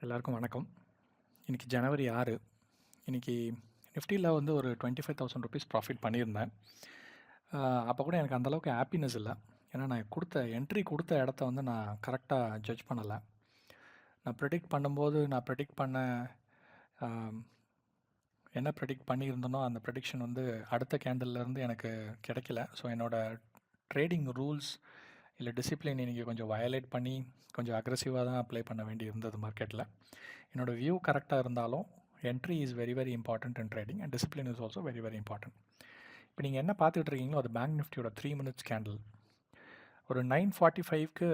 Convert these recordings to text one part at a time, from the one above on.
எல்லாருக்கும் வணக்கம். இன்னைக்கு ஜனவரி 6. இன்னைக்கு நிஃப்டியில் வந்து ஒரு 25,000 ருபீஸ் ப்ராஃபிட் பண்ணியிருந்தேன். அப்போ கூட எனக்கு அந்த அளவுக்கு ஹாப்பினஸ் இல்லை. ஏன்னா நான் என்ட்ரி கொடுத்த இடத்த வந்து நான் கரெக்டாக ஜட்ஜ் பண்ணலை. நான் ப்ரெடிக்ட் பண்ண ஆம், என்ன ப்ரெடிக்ட் பண்ணியிருந்தனோ அந்த ப்ரெடிக்ஷன் வந்து அடுத்த கேண்டல்லேருந்து எனக்கு கிடைக்கல. ஸோ என்னோடய ட்ரேடிங் ரூல்ஸ் இல்லை டிசிப்ளின் இன்றைக்கி கொஞ்சம் வயலேட் பண்ணி கொஞ்சம் அக்ரெசிவாக தான் அப்ளை பண்ண வேண்டி இருந்தது மார்க்கெட்டில். என்னோடய வியூ கரெக்டாக இருந்தாலும் entry is very very important in trading and discipline is also very very important. இப்போ நீங்கள் என்ன பார்த்துட்டு இருக்கீங்களோ அது பேங்க் நிஃப்டியோட 3 மினிட்ஸ் கேண்டில். ஒரு 9:45க்கு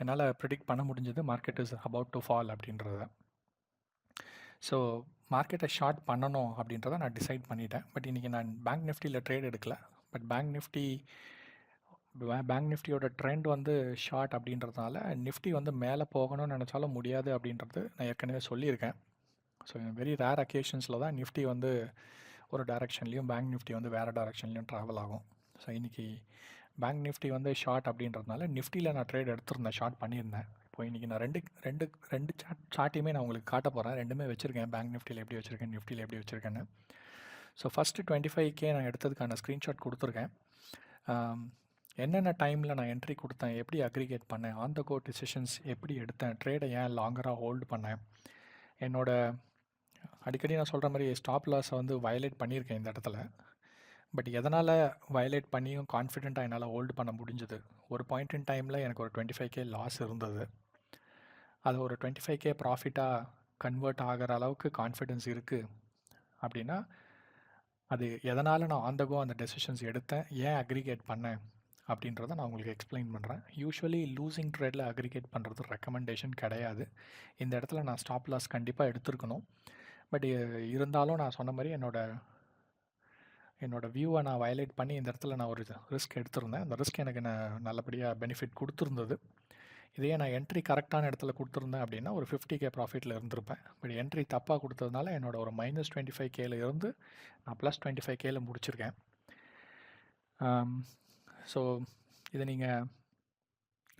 என்னால் ப்ரிடிக்ட் பண்ண முடிஞ்சது market is about to fall அப்படின்றத. ஸோ மார்க்கெட்டை ஷார்ட் பண்ணணும் அப்படின்றத நான் டிசைட் பண்ணிட்டேன். பட் இன்றைக்கி நான் பேங்க் நிஃப்டியில் ட்ரேட் எடுக்கல. பட் பேங்க் நிஃப்டியோட ட்ரெண்ட் வந்து ஷார்ட் அப்படின்றதுனால நிஃப்டி வந்து மேலே போகணும்னு நினச்சாலும் முடியாது அப்படின்றது நான் ஏற்கனவே சொல்லியிருக்கேன். ஸோ வெரி ரேர் அக்கேஷன்ஸில் தான் நிஃப்டி வந்து ஒரு டைரெக்ஷன்லேயும் பேங்க் நிஃப்டி வந்து வேறு டைரெக்ஷன்லேயும் ட்ராவல் ஆகும். ஸோ இன்றைக்கி பேங்க் நிஃப்டி வந்து ஷார்ட் அப்படின்றதுனால நிஃப்டியில் நான் ட்ரேட் எடுத்திருந்தேன், ஷார்ட் பண்ணியிருந்தேன். இப்போ இன்றைக்கி நான் ரெண்டு ரெண்டு ரெண்டு சார்ட்டையுமே நான் உங்களுக்கு காட்ட போகிறேன். ரெண்டுமே வச்சுருக்கேன், பேங்க் நிஃப்டியில் எப்படி வச்சுருக்கேன், நிஃப்டியில் எப்படி வச்சுருக்கேன்னு. ஸோ ஃபஸ்ட்டு 25K நான் எடுத்ததுக்கான ஸ்க்ரீன்ஷாட் கொடுத்துருக்கேன். என்னென்ன டைமில் நான் என்ட்ரி கொடுத்தேன், எப்படி அக்ரிகேட் பண்ணேன், ஆன் த கோ டிசிஷன்ஸ் எப்படி எடுத்தேன், ட்ரேடை ஏன் லாங்கராக ஹோல்டு பண்ணேன், அடிக்கடி நான் சொல்கிற மாதிரி ஸ்டாப் லாஸை வந்து வயலேட் பண்ணியிருக்கேன் இந்த இடத்துல. பட் எதனால் வயலேட் பண்ணியும் கான்ஃபிடெண்ட்டாக என்னால் ஹோல்டு பண்ண முடிஞ்சது. ஒரு பாயிண்ட் இன் டைமில் எனக்கு ஒரு 25K லாஸ் இருந்தது. அது ஒரு 25K ப்ராஃபிட்டாக கன்வெர்ட் ஆகிற அளவுக்கு கான்ஃபிடென்ஸ் இருக்குது அப்படின்னா அது எதனால் நான் ஆன் த கோ அந்த டெசிஷன்ஸ் எடுத்தேன், ஏன் அக்ரிகேட் பண்ணேன் அப்படின்றத நான் உங்களுக்கு எக்ஸ்பிளைன் பண்ணுறேன். யூஸ்வலி லூசிங் ட்ரேடில் அக்ரிகேட் பண்ணுறது ரெக்கமெண்டேஷன் கிடையாது. இந்த இடத்துல நான் ஸ்டாப் லாஸ் கண்டிப்பாக எடுத்துருக்கணும். பட் இருந்தாலும் நான் சொன்ன மாதிரி என்னோடய வியூவை நான் வயலேட் பண்ணி இந்த இடத்துல நான் ஒரு ரிஸ்க் எடுத்திருந்தேன். அந்த ரிஸ்க் எனக்கு நல்லபடியாக பெனிஃபிட் கொடுத்துருந்தது. இதையே நான் என்ட்ரி கரெக்டான இடத்துல கொடுத்துருந்தேன் அப்படின்னா ஒரு 50K ப்ராஃபிட்டில் இருந்திருப்பேன். பட் என்ட்ரி தப்பாக கொடுத்ததுனால என்னோட ஒரு -25Kல இருந்து நான் +25Kல முடிச்சிருக்கேன். ஸோ இதை நீங்கள்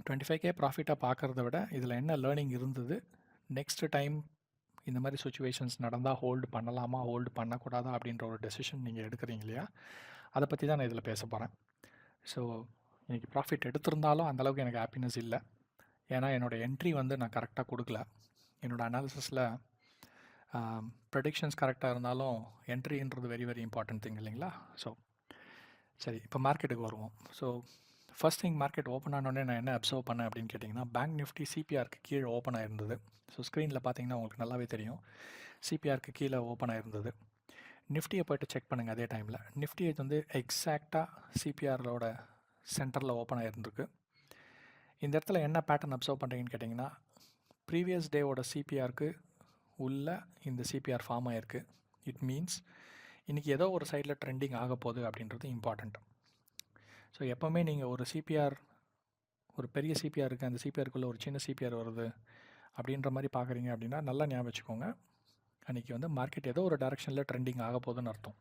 25K ப்ராஃபிட்டாக பார்க்குறத விட இதில் என்ன லேர்னிங் இருந்தது, நெக்ஸ்ட்டு டைம் இந்த மாதிரி சுச்சுவேஷன்ஸ் நடந்தால் ஹோல்டு பண்ணலாமா, ஹோல்டு பண்ணக்கூடாதா அப்படின்ற ஒரு டெசிஷன் நீங்கள் எடுக்கிறீங்க இல்லையா, அதை பற்றி தான் நான் இதில் பேச போகிறேன். ஸோ இன்றைக்கி ப்ராஃபிட் எடுத்திருந்தாலும் அந்தளவுக்கு எனக்கு ஹாப்பினஸ் இல்லை. ஏன்னா என்னோடய என்ட்ரி வந்து நான் கரெக்டாக கொடுக்கல. என்னோடய அனாலிசிஸில் ப்ரெடிக்ஷன்ஸ் கரெக்டாக இருந்தாலும் என்ட்ரின்றது வெரி வெரி இம்பார்ட்டன்ட் திங் இல்லைங்களா. ஸோ சரி, இப்போ மார்க்கெட்டுக்கு வருவோம். So first thing, market open ஆனோடனே நான் என்ன அப்சர்வ் பண்ணேன் அப்படின்னு கேட்டிங்கன்னா, பேங்க் நிஃப்டி சிபிஆருக்கு கீழே ஓப்பன் ஆயிருந்தது. ஸோ ஸ்க்ரீனில் பார்த்தீங்கன்னா உங்களுக்கு நல்லாவே தெரியும், சிபிஆருக்கு கீழே ஓப்பன் ஆயிருந்தது. நிஃப்டியை போய்ட்டு செக் பண்ணுங்கள். அதே டைமில் நிஃப்டி வந்து எக்ஸாக்டாக சிபிஆரோட சென்டரில் ஓப்பன் ஆயிருந்திருக்கு. இந்த இடத்துல என்ன பேட்டர்ன் அப்சர்வ் பண்ணுறீங்கன்னு கேட்டிங்கன்னா, ப்ரீவியஸ் டேவோட சிபிஆருக்கு உள்ள இந்த சிபிஆர் ஃபார்ம் ஆகிருக்கு. இட் மீன்ஸ் இன்றைக்கி ஏதோ ஒரு சைடில் ட்ரெண்டிங் ஆக போகுது அப்படின்றது இம்பார்ட்டண்ட். ஸோ எப்போவுமே நீங்கள் ஒரு பெரிய சிபிஆர் இருக்குது, அந்த சிபிஆருக்குள்ளே ஒரு சின்ன சிபிஆர் வருது அப்படின்ற மாதிரி பார்க்குறீங்க அப்படின்னா நல்லா ஞாபகம் வச்சுக்கோங்க, அன்றைக்கி வந்து மார்க்கெட் ஏதோ ஒரு டைரெக்ஷனில் ட்ரெண்டிங் ஆக போகுதுன்னு அர்த்தம்.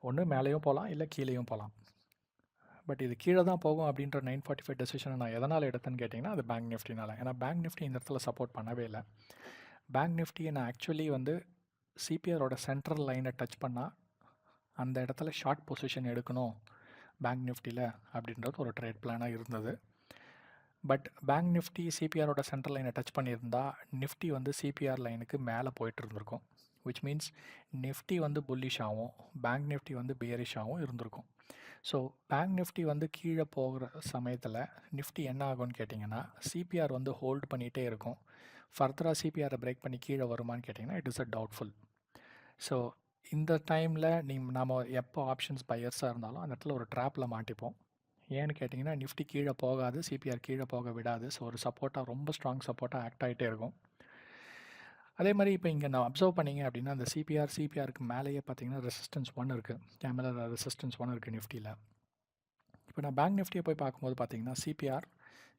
ஒன்று மேலேயும் போகலாம், இல்லை கீழேயும் போகலாம். பட் இது கீழே தான் போகும் அப்படின்ற 9:45 டெசிஷனை நான் எதனால் எடுத்தேன்னு கேட்டிங்கன்னா, அது பேங்க் நிஃப்டினால. ஏன்னா பேங்க் நிஃப்டி இந்த இடத்துல சப்போர்ட் பண்ணவே இல்லை. பேங்க் நிஃப்டியை நான் ஆக்சுவலி வந்து சிபிஆரோட சென்ட்ரல் லைனை டச் பண்ணால் அந்த இடத்துல ஷார்ட் பொசிஷன் எடுக்கணும் பேங்க் நிஃப்டியில் அப்படின்றது ஒரு ட்ரேட் பிளானாக இருந்தது. பட் பேங்க் நிஃப்டி சிபிஆரோட சென்ட்ரல் லைனை டச் பண்ணியிருந்தால் நிஃப்டி வந்து சிபிஆர் லைனுக்கு மேலே போயிட்டு இருந்திருக்கும். விச் மீன்ஸ் நிஃப்டி வந்து புல்லிஷாகவும் பேங்க் நிஃப்டி வந்து பியரிஷாகவும் இருந்திருக்கும். ஸோ பேங்க் நிஃப்டி வந்து கீழே போகிற சமயத்தில் நிஃப்டி என்ன ஆகும்னு கேட்டிங்கன்னா, சிபிஆர் வந்து ஹோல்டு பண்ணிகிட்டே இருக்கும். ஃபர்தராக சிபிஆரை பிரேக் பண்ணி கீழே வருமானு கேட்டிங்கன்னா it is a doubtful. So இந்த டைமில் நம்ம எப்போ ஆப்ஷன்ஸ் பையர்ஸாக இருந்தாலும் அந்த இடத்துல ஒரு ட்ராப்பில் மாட்டிப்போம். ஏன்னு கேட்டிங்கன்னா, நிஃப்டி கீழே போகாது, சிபிஆர் கீழே போக விடாது. ஸோ ஒரு சப்போர்ட்டாக, ரொம்ப ஸ்ட்ராங் சப்போர்ட்டாக ஆக்ட் ஆகிட்டே இருக்கும். அதே மாதிரி இப்போ இங்கே நான் அப்சர்வ் பண்ணிங்க அப்படின்னா, அந்த சிபிஆருக்கு மேலேயே பார்த்தீங்கன்னா ரெசிஸ்டன்ஸ் 1 இருக்குது. கேமரா ரெசிஸ்டன்ஸ் 1 இருக்குது நிஃப்டியில். இப்போ நான் பேங்க் நிஃப்டியை போய் பார்க்கும்போது பார்த்தீங்கன்னா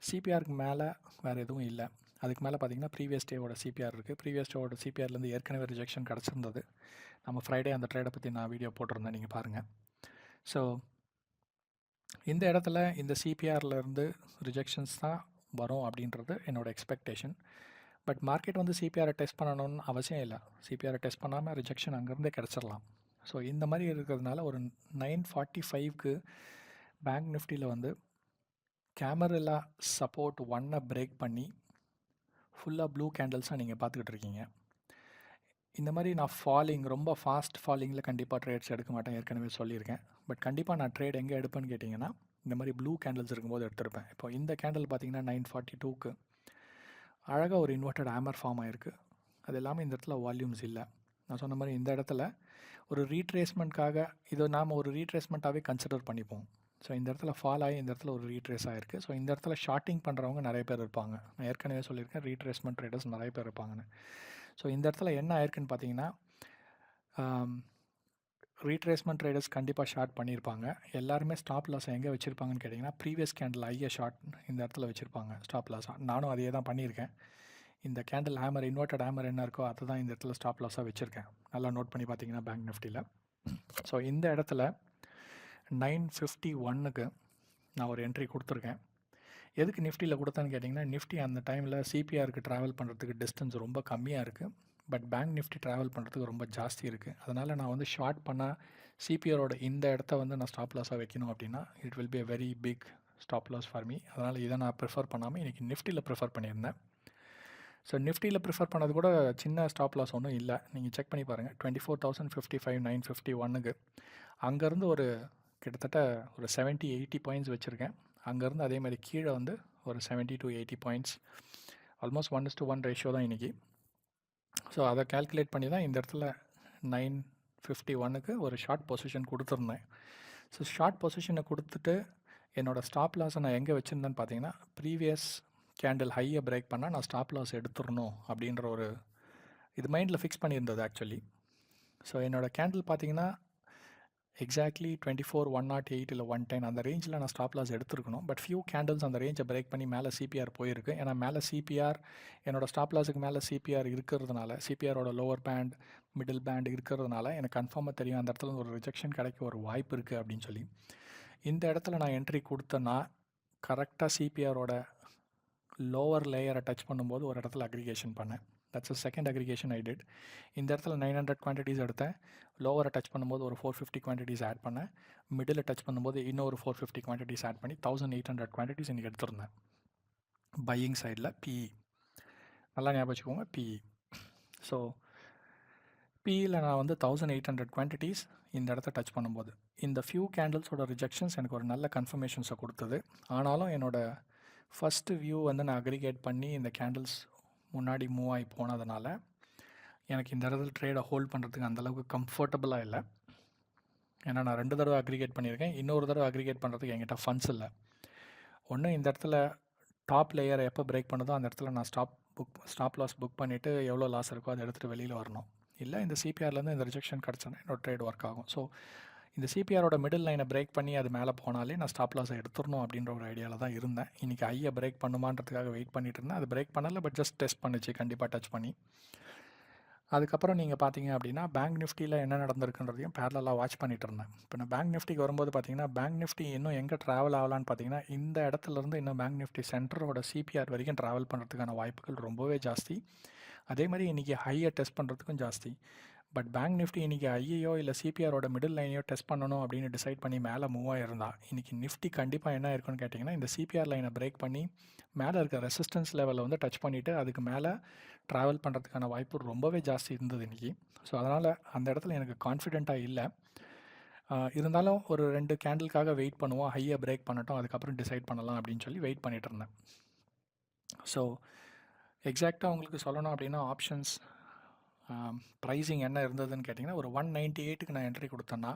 சிபிஆருக்கு மேலே வேறு எதுவும் இல்லை. அதுக்கு மேலே பார்த்தீங்கன்னா ப்ரீவியஸ் டேவோட சிபிஆர் இருக்குது. ப்ரீவியஸ் டேவோட சிபிஆர்லேருந்து ஏற்கனவே ரிஜெக்ஷன் கிடச்சிருந்தது. நம்ம ஃப்ரைடே அந்த ட்ரேடை பற்றி நான் வீடியோ போட்டிருந்தேன், நீங்கள் பாருங்கள். ஸோ இந்த இடத்துல இந்த சிபிஆர்லேருந்து ரிஜெக்ஷன்ஸ் தான் வரும் அப்படின்றது என்னோடய எக்ஸ்பெக்டேஷன். பட் மார்க்கெட் வந்து சிபிஆரை டெஸ்ட் பண்ணணும்னு அவசியம் இல்லை. சிபிஆரை டெஸ்ட் பண்ணாமல் ரிஜெக்ஷன் அங்கேருந்தே கிடச்சிடலாம். ஸோ இந்த மாதிரி இருக்கிறதுனால ஒரு 945க்கு பேங்க் நிஃப்டியில் வந்து கேமரா சப்போர்ட் 1 பிரேக் பண்ணி ஃபுல்லாக ப்ளூ கேண்டில்ஸாக நீங்கள் பார்த்துக்கிட்டு இருக்கீங்க. இந்த மாதிரி நான் ரொம்ப ஃபாஸ்ட் ஃபாலிங்கில் கண்டிப்பாக ட்ரேட்ஸ் எடுக்க மாட்டேன், ஏற்கனவே சொல்லியிருக்கேன். பட் கண்டிப்பாக நான் ட்ரேட் எங்கே எடுப்பேன்னு கேட்டிங்கன்னா, இந்த மாதிரி ப்ளூ கேண்டில்ஸ் இருக்கும்போது எடுத்திருப்பேன். இப்போ இந்த கேண்டில் பார்த்தீங்கன்னா 942க்கு அழகாக ஒரு இன்வெர்டட் ஹேமர் ஃபார்ம் ஆகிருக்கு. அது எல்லாமே இந்த இடத்துல வால்யூம்ஸ் இல்லை. நான் சொன்ன மாதிரி இந்த இடத்துல ஒரு ரீட்ரேஸ்மெண்ட்காக இதை நாம் ஒரு ரீட்ரேஸ்மெண்ட்டாகவே கன்சிடர் பண்ணிப்போம். ஸோ இந்த இடத்துல ஃபால் ஆகி இந்த இடத்துல ஒரு ரீட்ரேஸ் ஆகிருக்கு. ஸோ இந்த இடத்துல ஷார்ட்டிங் பண்ணுறவங்க நிறைய பேர் இருப்பாங்க. நான் ஏற்கனவே சொல்லியிருக்கேன், ரீட்ரேஸ்மெண்ட் ட்ரேடர்ஸ் நிறைய பேர் இருப்பாங்கன்னு. ஸோ இந்த இடத்துல என்ன ஆயிருக்குன்னு பார்த்தீங்கன்னா, ரீட்ரேஸ்மெண்ட் ட்ரேடர்ஸ் கண்டிப்பாக ஷார்ட் பண்ணியிருப்பாங்க. எல்லாருமே ஸ்டாப் லாஸ் எங்கே வச்சுருப்பாங்கன்னு கேட்டிங்கன்னா, ப்ரீவியஸ் கேண்டில் ஐய ஷார்ட் இந்த இடத்துல வச்சுருப்பாங்க ஸ்டாப் லாஸாக. நானும் அதே தான் பண்ணியிருக்கேன். இந்த கேண்டில் ஹேமர், இன்வெர்டட் ஹேமர் என்ன இருக்கோ அதை தான் இந்த இடத்துல ஸ்டாப் லாஸாக வச்சுருக்கேன். நல்லா நோட் பண்ணி பார்த்தீங்கன்னா பேங்க் நிஃப்டியில். ஸோ இந்த இடத்துல 951க்கு நான் ஒரு என்ட்ரி கொடுத்துருக்கேன். எதுக்கு நிஃப்டியில் கொடுத்தேன்னு கேட்டிங்கன்னா, நிஃப்டி அந்த டைமில் சிபிஆருக்கு ட்ராவல் பண்ணுறதுக்கு டிஸ்டன்ஸ் ரொம்ப கம்மியாக இருக்குது. பட் பேங்க் நிஃப்டி ட்ராவல் பண்ணுறதுக்கு ரொம்ப ஜாஸ்தி இருக்குது. அதனால் நான் வந்து ஷார்ட் பண்ணால் சிபிஆரோட இந்த இடத்த வந்து நான் ஸ்டாப் லாஸாக வைக்கணும் அப்படின்னா it will be a very big stop loss for me. அதனால் இதை நான் ப்ரிஃபர் பண்ணாமல் இன்றைக்கி நிஃப்டியில் ப்ரிஃபர் பண்ணியிருந்தேன். ஸோ நிஃப்டியில் ப்ரிஃபர் பண்ணது கூட சின்ன ஸ்டாப் லாஸ் ஒன்றும் இல்லை. நீங்கள் செக் பண்ணி பாருங்கள், 24,055 951க்கு அங்கேருந்து ஒரு கிட்டத்தட்ட ஒரு 70-80 பாயிண்ட்ஸ் வச்சுருக்கேன். அங்கேருந்து அதே மாதிரி கீழே வந்து ஒரு 70 to 80 பாயிண்ட்ஸ், ஆல்மோஸ்ட் 1:1 ரேஷியோ தான் இன்றைக்கி. ஸோ அதை கால்குலேட் பண்ணி தான் இந்த இடத்துல 951க்கு ஒரு ஷார்ட் பொசிஷன் கொடுத்துருந்தேன். ஸோ ஷார்ட் பொசிஷனை கொடுத்துட்டு என்னோடய ஸ்டாப் லாஸை நான் எங்கே வச்சுருந்தேன்னு பார்த்தீங்கன்னா, ப்ரீவியஸ் கேண்டில் ஹையை பிரேக் பண்ணால் நான் ஸ்டாப் லாஸ் எடுத்துடணும் அப்படின்ற ஒரு இது மைண்டில் ஃபிக்ஸ் பண்ணியிருந்தது ஆக்சுவலி. ஸோ என்னோடய கேண்டில் பார்த்தீங்கன்னா எக்ஸாக்ட்லி 24,108 இல்லை 110 அந்த ரேஞ்சில் நான் ஸ்டாப் லாஸ் எடுத்துருக்கணும். பட் ஃபியூ கேண்டில்ஸ் அந்த ரேஞ்சை பிரேக் பண்ணி மேலே சிபிஆர் போயிருக்கு. ஏன்னா மேலே சிபிஆர், என்னோடய ஸ்டாப் லாஸுக்கு மேலே சிபிஆர் இருக்கிறதுனால, சிபிஆரோட லோவர் பேண்ட் மிடில் பேண்ட் இருக்கிறதுனால எனக்கு கன்ஃபார்மாக தெரியும் அந்த இடத்துல ஒரு ரிஜெக்ஷன் கிடைக்க ஒரு வாய்ப்பு இருக்குது அப்படின்னு சொல்லி. இந்த இடத்துல நான் என்ட்ரி கொடுத்தேன்னா கரெக்டாக சிபிஆரோட லோவர் லேயரை டச் பண்ணும்போது ஒரு இடத்துல அக்ரிகேஷன் பண்ணேன். That's a second aggregation I did. இந்த இடத்துல 900 குவான்டிட்டிஸ் எடுத்தேன். லோவரை டச் பண்ணும்போது ஒரு 450 குவான்டிட்டிஸ் ஆட் பண்ணேன். மிடில் டச் பண்ணும்போது இன்னொரு 450 குவான்டிட்டிஸ் ஆட் பண்ணி 1800 குவான்டிட்டிஸ் இன்றைக்கி எடுத்திருந்தேன். பையிங் சைடில் பிஇ நல்லா ஞாபகம் வச்சுக்கோங்க, பிஇ. ஸோ பிஇயில் நான் வந்து 1800 குவான்டிட்டிஸ் இந்த இடத்த டச் பண்ணும்போது இந்த ஃபியூ கேண்டில்ஸோட ரிஜெக்ஷன்ஸ் எனக்கு ஒரு நல்ல கன்ஃபர்மேஷன்ஸை கொடுத்தது. ஆனாலும் என்னோடய ஃபஸ்ட்டு வியூ வந்து நான் அக்ரிகேட் பண்ணி இந்த கேண்டில்ஸ் முன்னாடி மூவ் ஆகி போனதுனால எனக்கு இந்த இடத்துல ட்ரேடை ஹோல்ட் பண்ணுறதுக்கு அந்தளவுக்கு கம்ஃபர்டபுளாக இல்லை. ஏன்னா நான் 2 தடவை அக்ரிகேட் பண்ணியிருக்கேன். இன்னொரு தடவை அக்ரிகேட் பண்ணுறதுக்கு என்கிட்ட ஃபண்ட்ஸ் இல்லை. ஒன்று இந்த இடத்துல டாப் லேயரை எப்போ பிரேக் பண்ணுதோ அந்த இடத்துல நான் ஸ்டாப் லாஸ் புக் பண்ணிவிட்டு எவ்வளோ லாஸ் இருக்கோ அதை எடுத்துகிட்டு வெளியில் வரணும். இல்லை இந்த சிபிஆர்லேருந்து இந்த ரிஜெக்ஷன் கிடச்சோன்னா என்னோட ட்ரேட் ஒர்க் ஆகும். ஸோ இந்த சிபிஆரோட மிடில் லைனை பிரேக் பண்ணி அது மேலே போனாலே நான் ஸ்டாப் லாஸை எடுத்துடணும் அப்படின்ற ஒரு ஐடியாவில் தான் இருந்தேன். இன்றைக்கி ஐயை பிரேக் பண்ணுமான்றதுக்காக வெயிட் பண்ணிட்டு இருந்தேன். அது பிரேக் பண்ணலை, பட் ஜஸ்ட் டெஸ்ட் பண்ணிச்சு கண்டிப்பாக டச் பண்ணி. அதுக்கப்புறம் நீங்கள் பார்த்தீங்க அப்படின்னா பேங்க் நிஃப்டியில் என்ன நடந்திருக்குன்றதையும் பேரலாக வாட்ச் பண்ணிட்டு இருந்தேன். இப்போ நான் பேங்க் நிஃப்டிக்கு வரும்போது பார்த்தீங்கன்னா, பேங்க் நிஃப்டி இன்னும் எங்கே ட்ராவல் ஆகலான்னு பார்த்தீங்கன்னா, இந்த இடத்துலேருந்து இன்னும் பேங்க் நிஃப்டி சென்டரோட சிபிஆர் வரைக்கும் ட்ராவல் பண்ணுறதுக்கான வாய்ப்புகள் ரொம்பவே ஜாஸ்தி. அதே மாதிரி இன்றைக்கி ஹையை டெஸ்ட் பண்ணுறதுக்கும் ஜாஸ்தி. பட் பேங்க் நிஃப்டி இன்றைக்கி ஐயோ இல்லை சிபிஆரோட மிடில் லைனையோ டெஸ்ட் பண்ணணும் அப்படின்னு டிசைட் பண்ணி மேலே மூவ் ஆகிருந்தா இன்றைக்கி நிஃப்டி கண்டிப்பாக என்ன இருக்குன்னு கேட்டிங்கன்னா, இந்த சிபிஆர் லைனை பிரேக் பண்ணி மேலே இருக்க ரெசிஸ்டன்ஸ் லெவலில் வந்து டச் பண்ணிவிட்டு அதுக்கு மேலே ட்ராவல் பண்ணுறதுக்கான வாய்ப்பு ரொம்பவே ஜாஸ்தி இருந்தது இன்றைக்கி. ஸோ அதனால் அந்த இடத்துல எனக்கு கான்ஃபிடெண்ட்டாக இல்லை. இருந்தாலும் ஒரு 2 கேண்டிலுக்காக வெயிட் பண்ணுவோம், ஹையை பிரேக் பண்ணட்டும், அதுக்கப்புறம் டிசைட் பண்ணலாம் அப்படின்னு சொல்லி வெயிட் பண்ணிகிட்டு இருந்தேன். ஸோ எக்ஸாக்டாக உங்களுக்கு சொல்லணும் அப்படின்னா ஆப்ஷன்ஸ் ப்ரைஸிங் என்ன இருந்ததுன்னு கேட்டிங்கன்னா, ஒரு 198க்கு நான் என்ட்ரி கொடுத்தேன்னா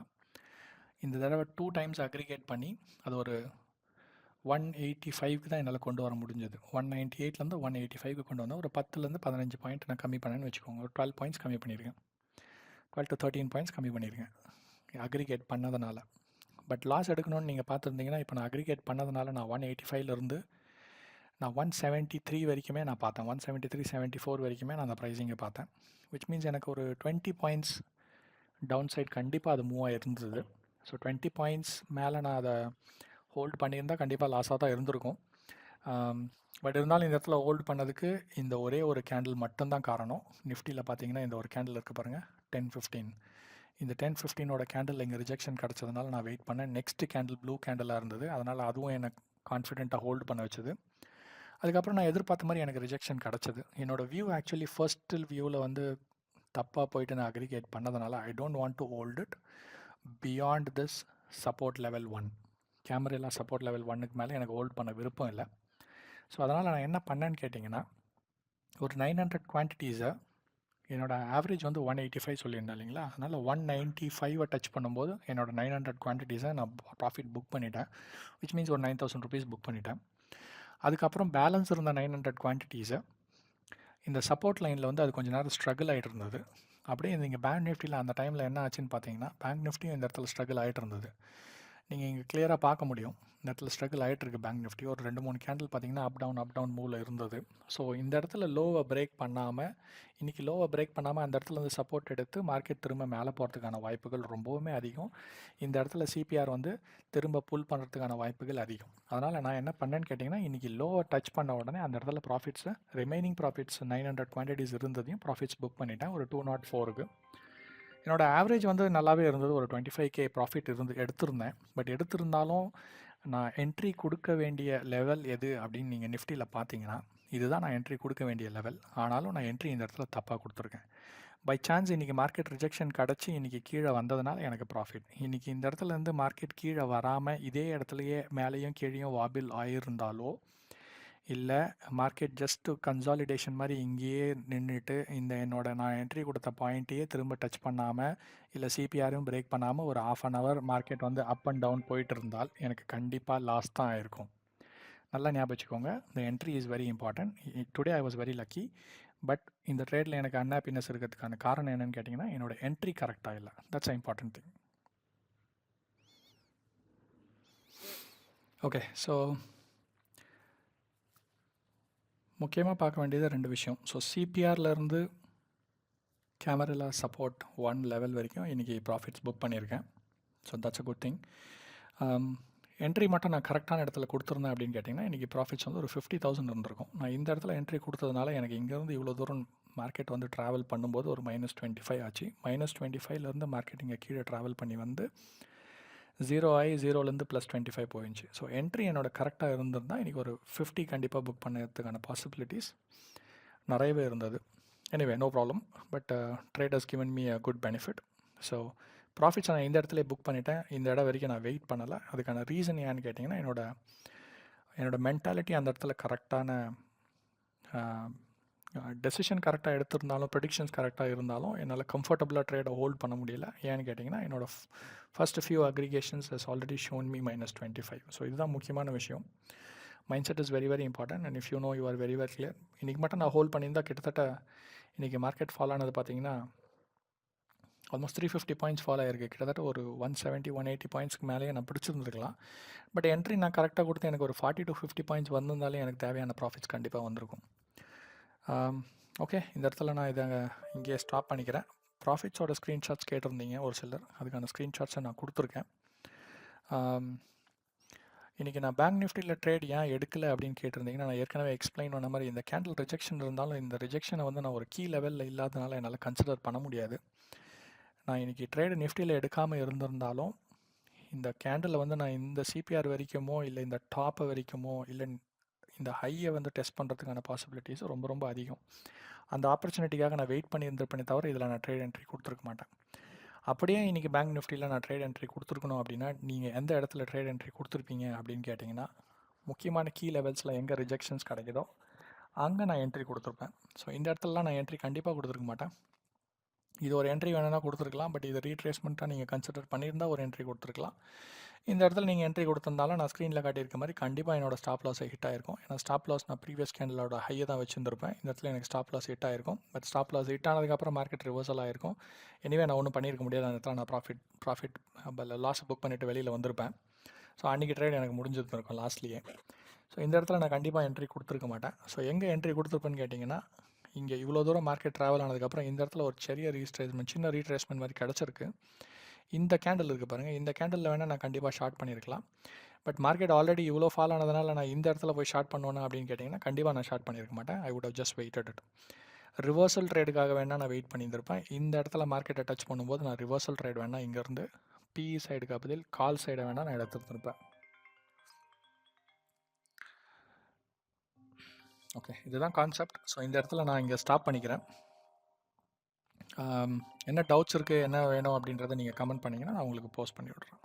இந்த தடவை 2 டைம்ஸ் அக்ரிகேட் பண்ணி அது ஒரு 185க்கு தான் என்னால் கொண்டு வர முடிஞ்சது. 198லேருந்து 185க்கு கொண்டு வந்தேன். ஒரு 10லேருந்து 15 பாயிண்ட் நான் கம்மி பண்ணேன்னு வச்சுக்கோங்க. ஒரு 12 பாயிண்ட்ஸ் கம்மி பண்ணியிருக்கேன். 12 to 13 பாயிண்ட்ஸ் கம்மி பண்ணியிருக்கேன் அக்ரிகேட் பண்ணதுனால. பட் லாஸ் எடுக்கணும்னு நீங்கள் பார்த்துருந்தீங்கன்னா, இப்போ நான் அக்ரிகேட் பண்ணதுனால நான் 185லேருந்து நான் 173 வரைக்குமே நான் பார்த்தேன். 173, 74 வரைக்குமே நான் அந்த ப்ரைஸிங்கை பார்த்தேன். விச் மீன்ஸ் எனக்கு ஒரு 20 பாயிண்ட்ஸ் டவுன் சைட் கண்டிப்பாக அது மூவ் ஆகிருந்தது. ஸோ 20 பாயிண்ட்ஸ் மேலே நான் அதை ஹோல்ட் பண்ணியிருந்தால் கண்டிப்பாக லாஸாக தான் இருந்திருக்கும். பட் இருந்தாலும் இந்த இடத்துல ஹோல்ட் பண்ணதுக்கு இந்த ஒரே ஒரு கேண்டில் மட்டும்தான் காரணம். நிஃப்டியில் பார்த்தீங்கன்னா இந்த ஒரு கேண்டில் இருக்குது பாருங்கள், 10-15. இந்த 10-15ஓட கேண்டில் இங்கே ரிஜெக்ஷன் கிடச்சதுனால நான் வெயிட் பண்ணேன். நெக்ஸ்ட் கேண்டில் ப்ளூ கேண்டிலாக இருந்தது, அதனால் அதுவும் எனக்கு கான்ஃபிடென்ட்டாக ஹோல்டு பண்ண வச்சது. அதுக்கப்புறம் நான் எதிர்பார்த்த மாதிரி எனக்கு ரிஜெக்ஷன் கிடச்சிது. என்னோடய வியூ ஆக்சுவலி ஃபர்ஸ்ட் வியூவில் வந்து தப்பாக போயிட்டு நான் அக்ரிகேட் பண்ணதுனால I don't want to hold it beyond this support level 1. Camera support level 1க்கு மேலே எனக்கு ஹோல்ட் பண்ண விருப்பம் இல்லை. ஸோ அதனால் நான் என்ன பண்ணேன்னு கேட்டிங்கன்னா, ஒரு 900 குவான்டிட்டிஸை, என்னோடய ஆவரேஜ் வந்து 185 சொல்லியிருந்தேன் இல்லைங்களா, அதனால் 195 டச் பண்ணும்போது என்னோடய 900 குவான்டிட்டிஸை நான் ப்ராஃபிட் புக் பண்ணிட்டேன். விச் மீன்ஸ் ஒரு 9,000 ருபீஸ் புக் பண்ணிட்டேன். அதுக்கப்புறம் பேலன்ஸ் இருந்த 900 குவான்டிட்டிஸை இந்த சப்போர்ட் லைனில் வந்து அது கொஞ்சம் நேரம் ஸ்ட்ரகிள் ஆகிட்டு இருந்தது. அப்படியே நீங்கள் பேங்க் நிஃப்டியில் அந்த டைமில் என்ன ஆச்சுன்னு பார்த்தீங்கன்னா, பேங்க் நிஃப்டியும் இந்த இடத்துல ஸ்ட்ரகிள் ஆகிட்டு இருந்தது. நீங்கள் இங்கே கிளியராக பார்க்க முடியும், இந்த இடத்துல ஸ்ட்ரகிள் ஆகிட்டு இருக்குது பேங்க் நிஃப்டி. ஒரு 2-3 கேண்டில் பார்த்தீங்கன்னா அப் டவுன் மூவில் இருந்தது. ஸோ இந்த இடத்துல லோவை பிரேக் பண்ணாமல், இன்றைக்கி லோவை பிரேக் பண்ணாமல் அந்த இடத்துல வந்து சப்போர்ட் எடுத்து மார்க்கெட் திரும்ப மேலே போகிறதுக்கான வாய்ப்புகள் ரொம்பவுமே அதிகம். இந்த இடத்துல சிபிஆர் வந்து திரும்ப புல் பண்ணுறதுக்கான வாய்ப்புகள் அதிகம். அதனால் நான் என்ன பண்ணேன்னு கேட்டிங்கன்னா, இன்றைக்கி லோவை டச் பண்ண உடனே அந்த இடத்துல ப்ராஃபிட்ஸை, ரிமைனிங் ப்ராஃபிட்ஸ் 900 குவான்டிட்டிஸ் இருந்ததையும் ப்ராஃபிட்ஸ் புக் பண்ணிட்டேன் ஒரு 204க்கு. என்னோடய ஆவரேஜ் வந்து நல்லாவே இருந்தது, ஒரு 25K ப்ராஃபிட் எடுத்திருந்தேன். பட் எடுத்திருந்தாலும் நான் என்ட்ரி கொடுக்க வேண்டிய லெவல் எது அப்படின்னு நீங்கள் நிஃப்டியில் பார்த்தீங்கன்னா, இதுதான் நான் என்ட்ரி கொடுக்க வேண்டிய லெவல். ஆனாலும் நான் என்ட்ரி இந்த இடத்துல தப்பாக கொடுத்துருக்கேன். பை சான்ஸ் இன்றைக்கி மார்க்கெட் ரிஜெக்ஷன் கிடச்சி இன்றைக்கி கீழே வந்ததுனால எனக்கு ப்ராஃபிட். இன்றைக்கி இந்த இடத்துலேருந்து மார்க்கெட் கீழே வராமல் இதே இடத்துலையே மேலேயும் கீழேயும் வாபில் ஆகியிருந்தாலோ, இல்லை மார்க்கெட் ஜஸ்ட்டு கன்சாலிடேஷன் மாதிரி இங்கேயே நின்றுட்டு நான் என்ட்ரி கொடுத்த பாயிண்ட்டையே திரும்ப டச் பண்ணாமல், இல்லை சிபிஆரையும் பிரேக் பண்ணாமல் ஒரு ½ அன் ஹவர் மார்க்கெட் வந்து அப் அண்ட் டவுன் போயிட்டு இருந்தால் எனக்கு கண்டிப்பாக லாஸ் தான் ஆயிருக்கும். நல்லா ஞாபகம் வச்சுக்கோங்க, இந்த entry is very important. Today I was very lucky. But இந்த ட்ரேடில் எனக்கு அன்ஹாப்பினஸ் இருக்கிறதுக்கான காரணம் என்னென்னு கேட்டிங்கன்னா, என்னோடய என்ட்ரி கரெக்டாக இல்லை. That's a important thing. Okay, so முக்கியமாக பார்க்க வேண்டியது 2 விஷயம். ஸோ சிபிஆர்லேருந்து கேமரா சப்போர்ட் 1 லெவல் வரைக்கும் இன்றைக்கி ப்ராஃபிட்ஸ் புக் பண்ணியிருக்கேன். So that's a good thing. Entry மட்டும் நான் கரெக்டான இடத்துல கொடுத்துருந்தேன் அப்படின்னு கேட்டிங்கன்னா, இன்றைக்கி ப்ராஃபிட்ஸ் வந்து ஒரு 50,000 இருந்திருக்கும். நான் இந்த இடத்துல என்ட்ரி கொடுத்ததுனால எனக்கு இங்கேருந்து இவ்வளோ தூரம் மார்க்கெட் வந்து ட்ராவல் பண்ணும்போது ஒரு -25 ஆச்சு. -25லேருந்து மார்க்கெட் இங்கே கீழே ட்ராவல் பண்ணி வந்து 0 ஆகி 0லேருந்து +25 போயிடுச்சு. ஸோ என்ட்ரி என்னோட கரெக்டாக இருந்திருந்தால் இன்றைக்கி ஒரு 50 கண்டிப்பாக புக் பண்ணுறதுக்கான பாசிபிலிட்டிஸ் நிறையவே இருந்தது. Anyway no problem. But trade has given me a good benefit. So ப்ராஃபிட்ஸை நான் இந்த இடத்துல புக் பண்ணிட்டேன். இந்த இடம் வரைக்கும் நான் வெயிட் பண்ணலை. அதுக்கான ரீசன் ஏன்னு கேட்டிங்கன்னா, என்னோட மென்டாலிட்டி அந்த இடத்துல கரெக்டான டெசிஷன் கரெக்டாக எடுத்திருந்தாலும், ப்ரெடிக்ஷன்ஸ் கரெக்டாக இருந்தாலும் என்னால் கம்ஃபர்டபுளாக ட்ரேடை ஹோல்ட் பண்ண முடியல. ஏன்னு கேட்டிங்கன்னா, என்னோட first few aggregations has already shown me -25. So இதுதான் முக்கியமான விஷயம். Mindset is very very important. And if you know you are very very clear. இன்றைக்கி மட்டும் நான் ஹோல்ட் பண்ணியிருந்தால் கிட்டத்தட்ட இன்றைக்கி மார்க்கெட் ஃபால் ஆனது பார்த்தீங்கன்னா ஆல்மோஸ்ட் 350 பாயிண்ட்ஸ் ஃபால் ஆகிருக்கு. கிட்டத்தட்ட ஒரு 170-180 பாயிண்ட்ஸ்க்கு மேலேயே நான் பிடிச்சிருந்துருக்கலாம். பட் என்ட்ரி நான் கரெக்டாக கொடுத்து எனக்கு ஒரு 40-50 பாயிண்ட்ஸ் வந்திருந்தாலே எனக்கு தேவையான ப்ராஃபிட்ஸ் கண்டிப்பாக வந்திருக்கும். ஓகே, இந்த இடத்துல நான் இதை இங்கேயே ஸ்டாப் பண்ணிக்கிறேன். ப்ராஃபிட்ஸோட ஸ்க்ரீன்ஷாட்ஸ் கேட்டிருந்தீங்க ஒரு சிலர், அதுக்கான ஸ்க்ரீன்ஷாட்ஸை நான் கொடுத்துருக்கேன். இன்றைக்கி நான் பேங்க் நிஃப்டியில் ட்ரேட் ஏன் எடுக்கலை அப்படின்னு கேட்டிருந்தீங்கன்னா, நான் ஏற்கனவே எக்ஸ்பிளைன் பண்ண மாதிரி இந்த கேண்டில் ரிஜெக்ஷன் இருந்தாலும் இந்த ரிஜெக்ஷனை வந்து நான் ஒரு கீ லெவலில் இல்லாதனால என்னால் கன்சிடர் பண்ண முடியாது. நான் இன்றைக்கி ட்ரேடு நிஃப்டியில் எடுக்காமல் இருந்திருந்தாலும் இந்த கேண்டில் வந்து நான் இந்த சிபிஆர் வரைக்குமோ, இல்லை இந்த டாப்பை வரைக்குமோ, இல்லை இந்த ஹையை வந்து டெஸ்ட் பண்ணுறதுக்கான பாசிபிலிட்டிஸ் ரொம்ப ரொம்ப அதிகம். அந்த ஆப்பர்ச்சுனிட்டிக்காக நான் வெயிட் பண்ணி இருந்திருப்பேனே தவிர இதில் நான் ட்ரேட் என்ட்ரி கொடுத்துருக்க மாட்டேன். அப்படியே இன்றைக்கி பேங்க் நிஃப்டியில் நான் ட்ரேட் என்ட்ரி கொடுத்துருக்கணும் அப்படின்னா, நீங்கள் எந்த இடத்துல ட்ரேட் என்ட்ரி கொடுத்துருப்பீங்க அப்படின்னு கேட்டிங்கன்னா, முக்கியமான கீ லெவல்ஸில் எங்கே ரிஜெக்ஷன்ஸ் கிடைக்குதோ அங்கே நான் என்ட்ரி கொடுத்துருப்பேன். ஸோ இந்த இடத்துலலாம் நான் என்ட்ரி கண்டிப்பாக கொடுத்துருக்க மாட்டேன். இது ஒரு என்ட்ரி வேணும்னா கொடுத்துருக்கலாம். பட் இது ரீட்ரேஸ்மெண்ட்டாக நீங்கள் கன்சிடர் பண்ணியிருந்தால் ஒரு என்ட்ரி கொடுத்துருக்கலாம். இந்த இடத்துல நீங்கள் என்ட்ரி கொடுத்திருந்தாலும் நான் ஸ்க்ரீனில் காட்டியிருக்க மாதிரி கண்டிப்பாக என்னோட ஸ்டாப் லாஸை ஹிட் ஆயிருக்கும். ஏன்னா ஸ்டாப் லாஸ் நான் ப்ரீவியஸ் கேண்டலோட ஹையை தான் வச்சுருந்துருப்பேன். இந்த இடத்துல எனக்கு ஸ்டாப் லாஸ் ஹிட் ஆயிருக்கும். பட் ஸ்டாப் லாஸ் ஹிட் ஆனதுக்கப்புறம் மார்க்கெட் ரிவர்சல் ஆயிருக்கும். எனிவே நான் ஒன்றும் பண்ணியிருக்க முடியாது. அந்த இடத்துல நான் ப்ராஃபிட் லாஸ் புக் பண்ணிவிட்டு வெளியில் வந்திருப்பேன். ஸோ அன்றைக்கி ட்ரேட் எனக்கு முடிஞ்சிருக்கும் லாஸ்ட்லேயே. ஸோ இந்த இடத்துல நான் கண்டிப்பாக என்ட்ரி கொடுத்துருக்க மாட்டேன். ஸோ எங்கே என்ட்ரி கொடுத்துருப்பேன்னு கேட்டிங்கன்னா, இங்கே இவ்வளோ தூரம் மார்க்கெட் ட்ராவல் ஆனதுக்கப்புறம் இந்த இடத்துல ஒரு சின்ன ரீட்ரேஸ்மெண்ட் மாதிரி கிடச்சிருக்கு. இந்த கேண்டில் இருக்குது பாருங்கள், இந்த கேண்டலில் வேணால் நான் கண்டிப்பாக ஷார்ட் பண்ணியிருக்கலாம். பட் மார்க்கெட் ஆல்ரெடி இவ்வளோ ஃபால் ஆனதுனால நான் இந்த இடத்துல போய் ஷார்ட் பண்ணுவேன்னா அப்படின்னு கேட்டிங்கன்னா கண்டிப்பாக நான் ஷார்ட் பண்ணியிருக்க மாட்டேன். I would have just waited it. Reversal ட்ரேடுக்காக வேணால் நான் வெயிட் பண்ணியிருந்திருப்பேன். இந்த இடத்துல மார்க்கெட்டை டச் பண்ணும்போது நான் ரிவர்சல் ட்ரேட் வேணால் இங்கேருந்து பிஇ சைடுக்கு பதில் கால் சைடை வேணால் நான் எடுத்துருந்துருப்பேன். ஓகே, இதுதான் கான்செப்ட். ஸோ இந்த இடத்துல நான் இங்கே ஸ்டாப் பண்ணிக்கிறேன். என்ன டவுட்ஸ் இருக்குது, என்ன வேணும் அப்படின்றத நீங்கள் கமெண்ட் பண்ணிங்கன்னா நான் உங்களுக்கு போஸ்ட் பண்ணி விட்றேன்.